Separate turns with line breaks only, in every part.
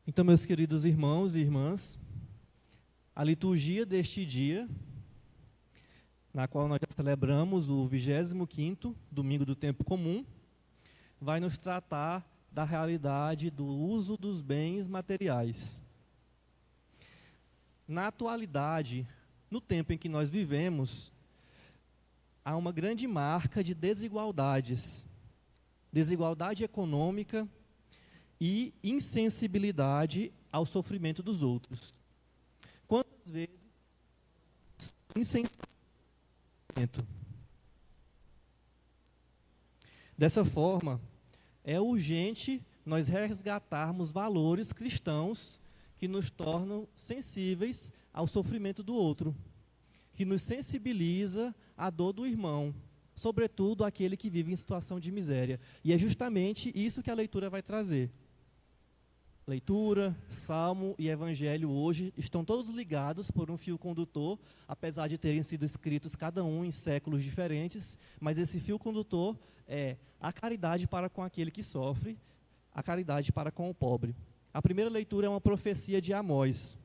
Então, meus queridos irmãos e irmãs, a liturgia deste dia, na qual nós já celebramos o 25º domingo do tempo comum, vai nos tratar da realidade do uso dos bens materiais. Na atualidade, no tempo em que nós vivemos, há uma grande marca de desigualdades, desigualdade econômica e insensibilidade ao sofrimento dos outros. Quantas vezes insensível? Dessa forma, é urgente nós resgatarmos valores cristãos que nos tornam sensíveis ao sofrimento do outro, que nos sensibiliza à dor do irmão, sobretudo aquele que vive em situação de miséria. E é justamente isso que a leitura vai trazer. Leitura, Salmo e Evangelho hoje estão todos ligados por um fio condutor, apesar de terem sido escritos cada um em séculos diferentes, mas esse fio condutor é a caridade para com aquele que sofre, a caridade para com o pobre. A primeira leitura é uma profecia de Amós.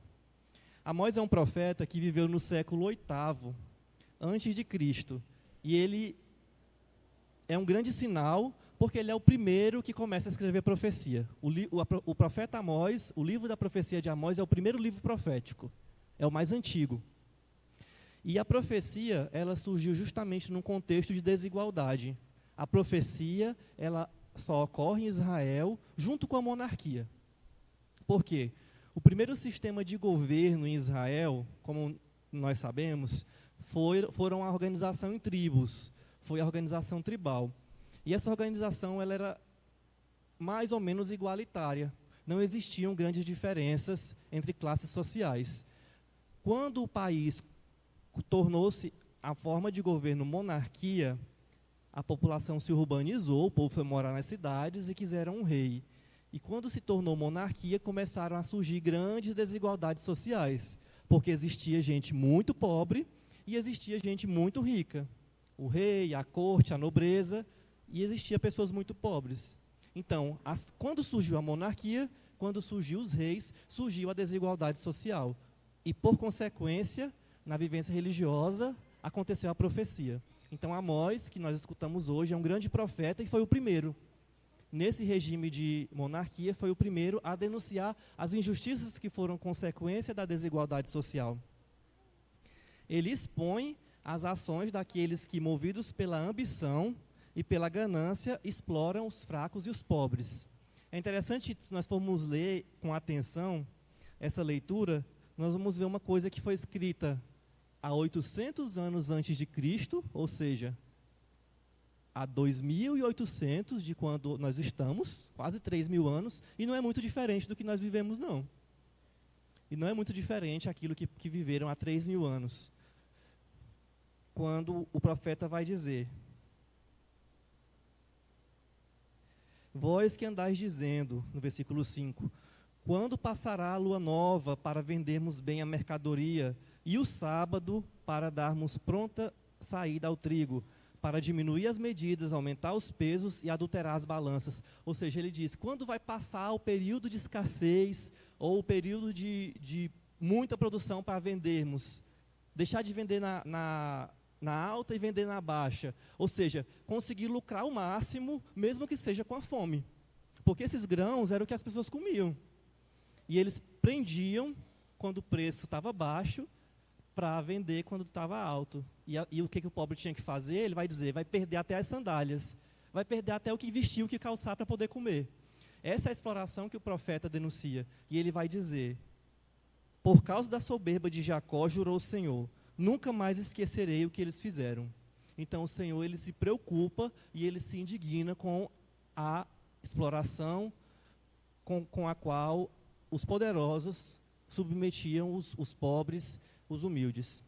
Amós é um profeta que viveu no século VIII, antes de Cristo, e ele é um grande sinal, porque ele é o primeiro que começa a escrever profecia. O profeta Amós, o livro da profecia de Amós é o primeiro livro profético, é o mais antigo. E a profecia, ela surgiu justamente num contexto de desigualdade. A profecia, ela só ocorre em Israel junto com a monarquia. Por quê? O primeiro sistema de governo em Israel, como nós sabemos, foram a organização em tribos, foi a organização tribal. E essa organização ela era mais ou menos igualitária. Não existiam grandes diferenças entre classes sociais. Quando o país tornou-se a forma de governo monarquia, a população se urbanizou, o povo foi morar nas cidades e quiseram um rei. E quando se tornou monarquia, começaram a surgir grandes desigualdades sociais, porque existia gente muito pobre e existia gente muito rica. O rei, a corte, a nobreza, e existia pessoas muito pobres. Então, quando surgiu a monarquia, quando surgiu os reis, surgiu a desigualdade social. E, por consequência, na vivência religiosa, aconteceu a profecia. Então, Amós, que nós escutamos hoje, é um grande profeta e foi o primeiro. Nesse regime de monarquia, foi o primeiro a denunciar as injustiças que foram consequência da desigualdade social. Ele expõe as ações daqueles que, movidos pela ambição e pela ganância, exploram os fracos e os pobres. É interessante, se nós formos ler com atenção essa leitura, nós vamos ver uma coisa que foi escrita há 800 anos antes de Cristo, ou seja, há 2.800 de quando nós estamos, quase 3.000 anos, e não é muito diferente do que nós vivemos, não. E não é muito diferente aquilo que viveram há 3.000 anos. Quando o profeta vai dizer: vós que andais dizendo, no versículo 5, quando passará a lua nova para vendermos bem a mercadoria, e o sábado para darmos pronta saída ao trigo, para diminuir as medidas, aumentar os pesos e adulterar as balanças. Ou seja, ele diz, quando vai passar o período de escassez, ou o período de muita produção para vendermos, deixar de vender na alta e vender na baixa. Ou seja, conseguir lucrar o máximo, mesmo que seja com a fome. Porque esses grãos eram o que as pessoas comiam. E eles prendiam quando o preço estava baixo, para vender quando estava alto. E o que o pobre tinha que fazer? Ele vai dizer, vai perder até as sandálias, vai perder até o que vestir, o que calçar para poder comer. Essa é a exploração que o profeta denuncia. E ele vai dizer, por causa da soberba de Jacó, jurou o Senhor, nunca mais esquecerei o que eles fizeram. Então o Senhor, ele se preocupa e ele se indigna com a exploração com a qual os poderosos submetiam os pobres, os humildes.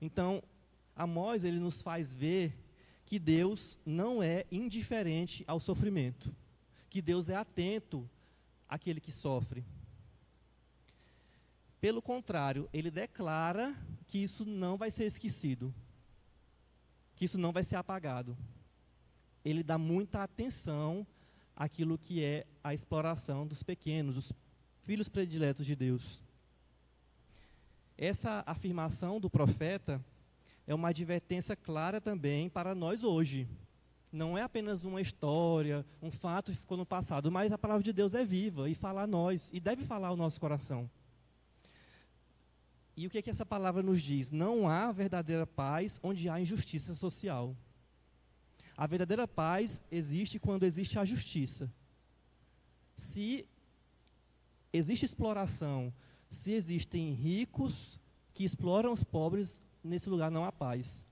Então, Amós, ele nos faz ver que Deus não é indiferente ao sofrimento, que Deus é atento àquele que sofre. Pelo contrário, ele declara que isso não vai ser esquecido, que isso não vai ser apagado. Ele dá muita atenção aquilo que é a exploração dos pequenos, os filhos prediletos de Deus. Essa afirmação do profeta é uma advertência clara também para nós hoje. Não é apenas uma história, um fato que ficou no passado, mas a palavra de Deus é viva e fala a nós, e deve falar ao nosso coração. E o que é que essa palavra nos diz? Não há verdadeira paz onde há injustiça social. A verdadeira paz existe quando existe a justiça. Se existe exploração, se existem ricos que exploram os pobres, nesse lugar não há paz.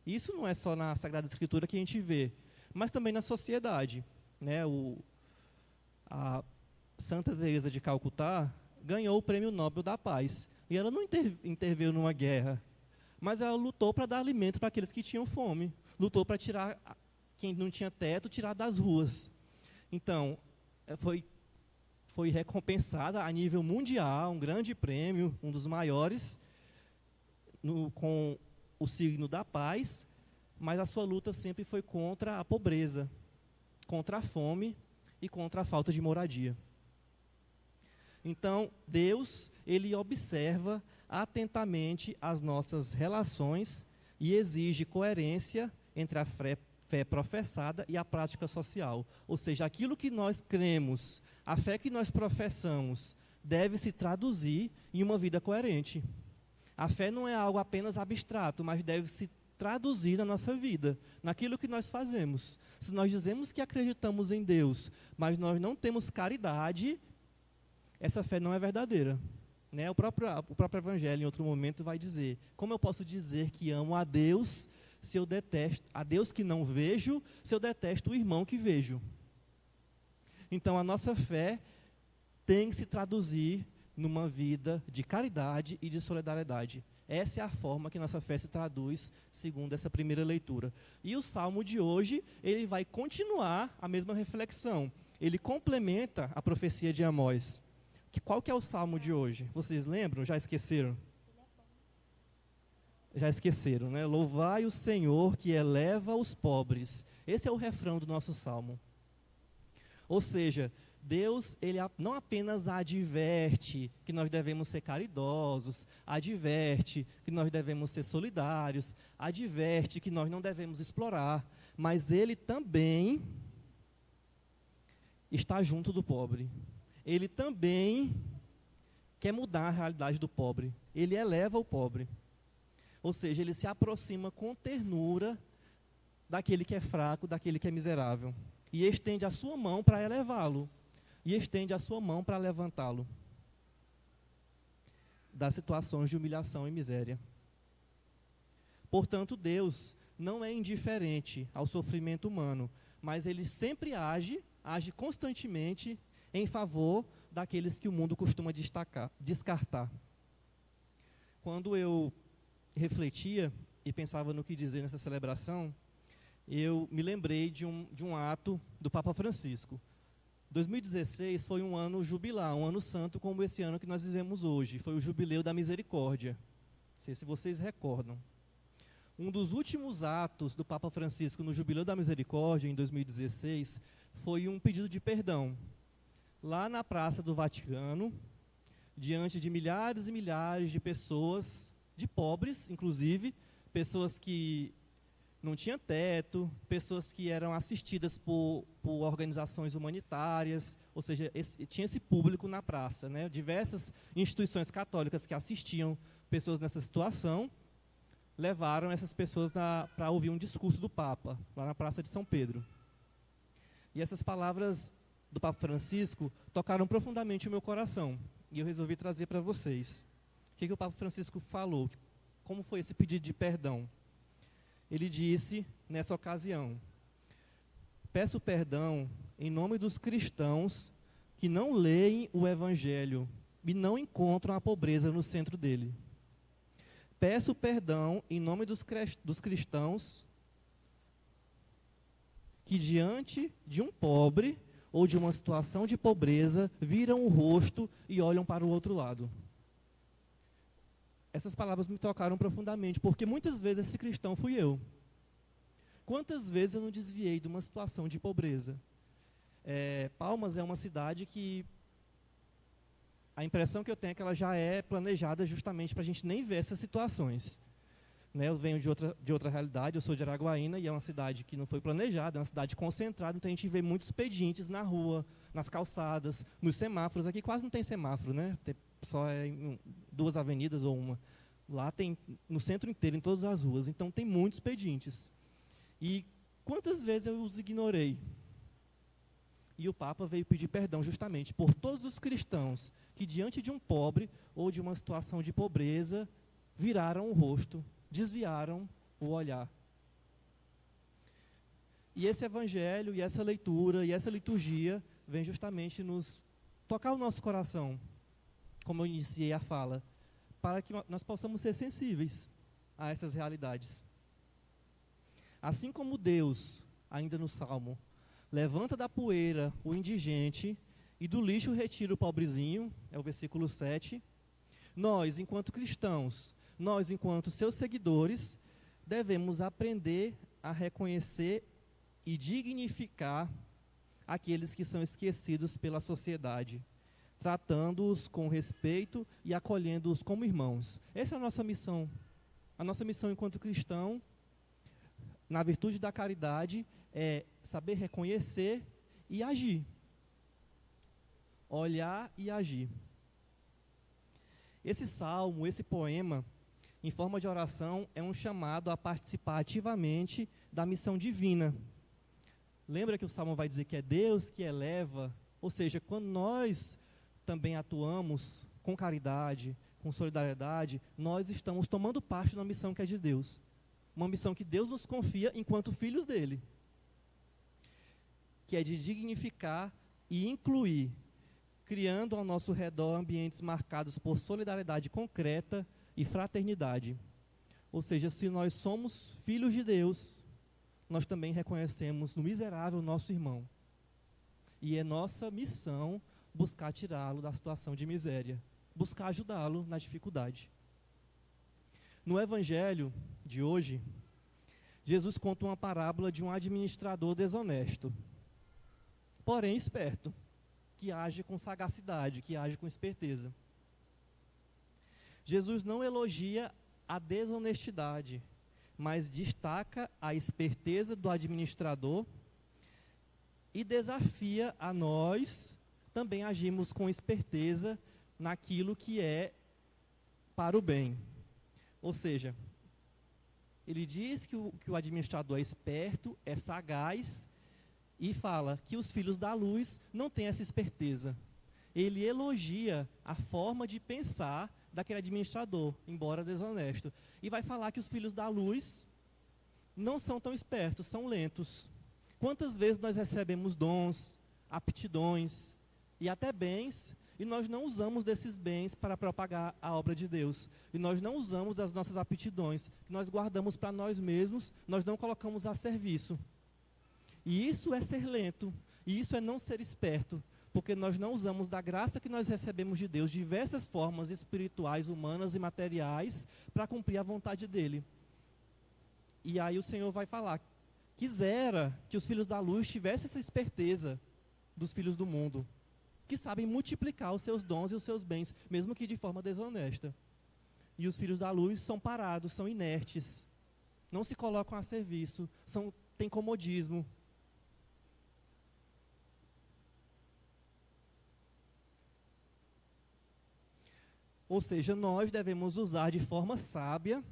Isso não é só na Sagrada Escritura que a gente vê, mas também na sociedade, né? A Santa Teresa de Calcutá ganhou o Prêmio Nobel da Paz. E ela não interveio numa guerra, mas ela lutou para dar alimento para aqueles que tinham fome. Lutou para tirar quem não tinha teto, tirar das ruas. Então, foi recompensada a nível mundial, um grande prêmio, um dos maiores, com o signo da paz, mas a sua luta sempre foi contra a pobreza, contra a fome e contra a falta de moradia. Então, Deus, Ele observa atentamente as nossas relações e exige coerência entre a fé professada e a prática social. Ou seja, aquilo que nós cremos, a fé que nós professamos, deve se traduzir em uma vida coerente. A fé não é algo apenas abstrato, mas deve se traduzir na nossa vida, naquilo que nós fazemos. Se nós dizemos que acreditamos em Deus, mas nós não temos caridade, essa fé não é verdadeira. Né? O próprio Evangelho, em outro momento, vai dizer: como eu posso dizer que amo a Deus se eu detesto, a Deus que não vejo, se eu detesto o irmão que vejo? Então, a nossa fé tem que se traduzir numa vida de caridade e de solidariedade. Essa é a forma que nossa fé se traduz, segundo essa primeira leitura. E o Salmo de hoje, ele vai continuar a mesma reflexão. Ele complementa a profecia de Amós. Qual que é o Salmo de hoje? Vocês lembram? Já esqueceram? Já esqueceram, né? Louvai o Senhor que eleva os pobres. Esse é o refrão do nosso Salmo. Ou seja, Deus, Ele não apenas adverte que nós devemos ser caridosos, adverte que nós devemos ser solidários, adverte que nós não devemos explorar, mas Ele também está junto do pobre. Ele também quer mudar a realidade do pobre. Ele eleva o pobre. Ou seja, ele se aproxima com ternura daquele que é fraco, daquele que é miserável. E estende a sua mão para elevá-lo. E estende a sua mão para levantá-lo das situações de humilhação e miséria. Portanto, Deus não é indiferente ao sofrimento humano, mas Ele sempre age constantemente em favor daqueles que o mundo costuma descartar. Quando eu refletia e pensava no que dizer nessa celebração, eu me lembrei de um ato do Papa Francisco. 2016 foi um ano jubilar, um ano santo como esse ano que nós vivemos hoje. Foi o Jubileu da Misericórdia. Não sei se vocês recordam. Um dos últimos atos do Papa Francisco no Jubileu da Misericórdia, em 2016, foi um pedido de perdão. Lá na Praça do Vaticano, diante de milhares e milhares de pessoas, de pobres, inclusive, pessoas que não tinham teto, pessoas que eram assistidas por organizações humanitárias, ou seja, tinha esse público na praça, né? Diversas instituições católicas que assistiam pessoas nessa situação, levaram essas pessoas para ouvir um discurso do Papa, lá na Praça de São Pedro. E essas palavras do Papa Francisco tocaram profundamente o meu coração, e eu resolvi trazer para vocês. O que o Papa Francisco falou? Como foi esse pedido de perdão? Ele disse, nessa ocasião: peço perdão em nome dos cristãos que não leem o Evangelho e não encontram a pobreza no centro dele. Peço perdão em nome dos cristãos que, diante de um pobre ou de uma situação de pobreza, viram o rosto e olham para o outro lado. Essas palavras me tocaram profundamente, porque muitas vezes esse cristão fui eu. Quantas vezes eu não desviei de uma situação de pobreza? Palmas é uma cidade que a impressão que eu tenho é que ela já é planejada justamente para a gente nem ver essas situações. Né, eu venho de outra realidade, eu sou de Araguaína e é uma cidade que não foi planejada, é uma cidade concentrada, então a gente vê muitos pedintes na rua, nas calçadas, nos semáforos. Aqui quase não tem semáforo, né? Só em 2 avenidas ou uma. Lá tem no centro inteiro, em todas as ruas, então tem muitos pedintes. E quantas vezes eu os ignorei? E o Papa veio pedir perdão justamente por todos os cristãos que diante de um pobre ou de uma situação de pobreza viraram o rosto, desviaram o olhar. E esse evangelho, e essa leitura, e essa liturgia vem justamente nos tocar o nosso coração, como eu iniciei a fala, para que nós possamos ser sensíveis a essas realidades. Assim como Deus, ainda no Salmo, levanta da poeira o indigente e do lixo retira o pobrezinho, é o versículo 7, nós, enquanto cristãos, nós, enquanto seus seguidores, devemos aprender a reconhecer e dignificar aqueles que são esquecidos pela sociedade, tratando-os com respeito e acolhendo-os como irmãos. Essa é a nossa missão. A nossa missão enquanto cristão, na virtude da caridade, é saber reconhecer e agir. Olhar e agir. Esse salmo, esse poema, em forma de oração, é um chamado a participar ativamente da missão divina. Lembra que o Salmo vai dizer que é Deus que eleva? Ou seja, quando nós também atuamos com caridade, com solidariedade, nós estamos tomando parte na missão que é de Deus. Uma missão que Deus nos confia enquanto filhos dele. Que é de dignificar e incluir, criando ao nosso redor ambientes marcados por solidariedade concreta e fraternidade. Ou seja, se nós somos filhos de Deus, nós também reconhecemos no miserável nosso irmão. E é nossa missão buscar tirá-lo da situação de miséria, buscar ajudá-lo na dificuldade. No Evangelho de hoje, Jesus conta uma parábola de um administrador desonesto, porém esperto, que age com sagacidade, que age com esperteza. Jesus não elogia a desonestidade, mas destaca a esperteza do administrador e desafia a nós também agirmos com esperteza naquilo que é para o bem. Ou seja, ele diz que o administrador é esperto, é sagaz, e fala que os filhos da luz não têm essa esperteza. Ele elogia a forma de pensar daquele administrador, embora desonesto. E vai falar que os filhos da luz não são tão espertos, são lentos. Quantas vezes nós recebemos dons, aptidões e até bens, e nós não usamos desses bens para propagar a obra de Deus. E nós não usamos as nossas aptidões, que nós guardamos para nós mesmos, nós não colocamos a serviço. E isso é ser lento, e isso é não ser esperto, porque nós não usamos da graça que nós recebemos de Deus, diversas formas espirituais, humanas e materiais, para cumprir a vontade dEle. E aí o Senhor vai falar, quisera que os filhos da luz tivessem essa esperteza dos filhos do mundo, que sabem multiplicar os seus dons e os seus bens, mesmo que de forma desonesta. E os filhos da luz são parados, são inertes, não se colocam a serviço, têm comodismo. Ou seja, nós devemos usar de forma sábia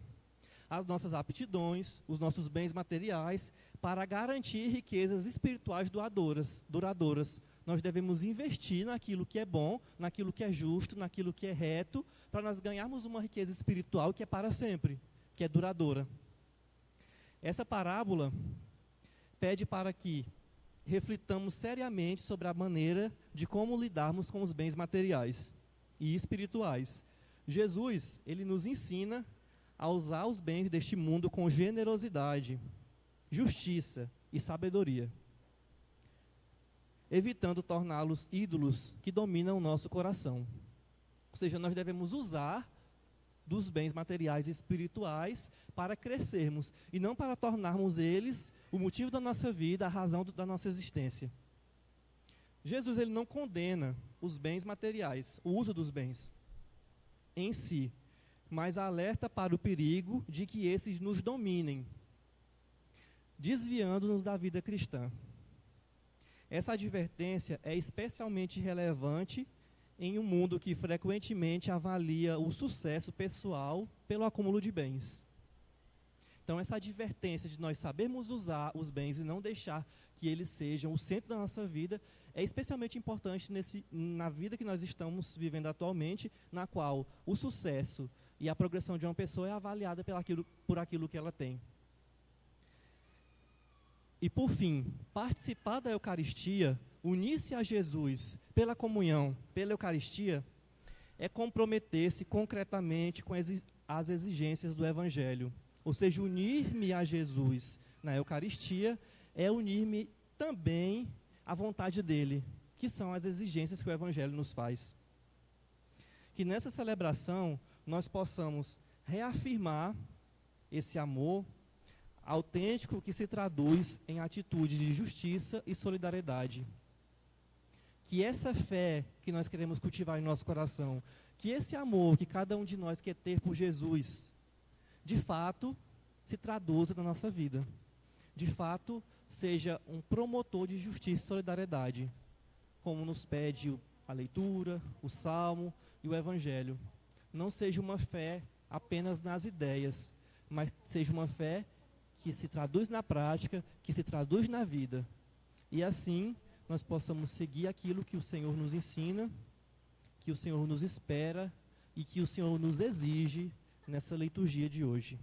as nossas aptidões, os nossos bens materiais, para garantir riquezas espirituais duradouras. Nós devemos investir naquilo que é bom, naquilo que é justo, naquilo que é reto, para nós ganharmos uma riqueza espiritual que é para sempre, que é duradoura. Essa parábola pede para que reflitamos seriamente sobre a maneira de como lidarmos com os bens materiais e espirituais. Jesus, ele nos ensina a usar os bens deste mundo com generosidade, justiça e sabedoria, evitando torná-los ídolos que dominam o nosso coração. Ou seja, nós devemos usar dos bens materiais e espirituais para crescermos, e não para tornarmos eles o motivo da nossa vida, a razão da nossa existência. Jesus ele não condena os bens materiais, o uso dos bens em si, mas alerta para o perigo de que esses nos dominem, desviando-nos da vida cristã. Essa advertência é especialmente relevante em um mundo que frequentemente avalia o sucesso pessoal pelo acúmulo de bens. Então, essa advertência de nós sabermos usar os bens e não deixar que eles sejam o centro da nossa vida é especialmente importante na vida que nós estamos vivendo atualmente, na qual o sucesso e a progressão de uma pessoa é avaliada por aquilo que ela tem. E, por fim, participar da Eucaristia, unir-se a Jesus pela comunhão, pela Eucaristia, é comprometer-se concretamente com as exigências do Evangelho. Ou seja, unir-me a Jesus na Eucaristia é unir-me também à vontade dele, que são as exigências que o Evangelho nos faz. Que nessa celebração nós possamos reafirmar esse amor autêntico que se traduz em atitude de justiça e solidariedade. Que essa fé que nós queremos cultivar em nosso coração, que esse amor que cada um de nós quer ter por Jesus, de fato, se traduza na nossa vida. De fato, seja um promotor de justiça e solidariedade, como nos pede a leitura, o Salmo e o Evangelho. Não seja uma fé apenas nas ideias, mas seja uma fé que se traduz na prática, que se traduz na vida. E assim, nós possamos seguir aquilo que o Senhor nos ensina, que o Senhor nos espera e que o Senhor nos exige nessa liturgia de hoje.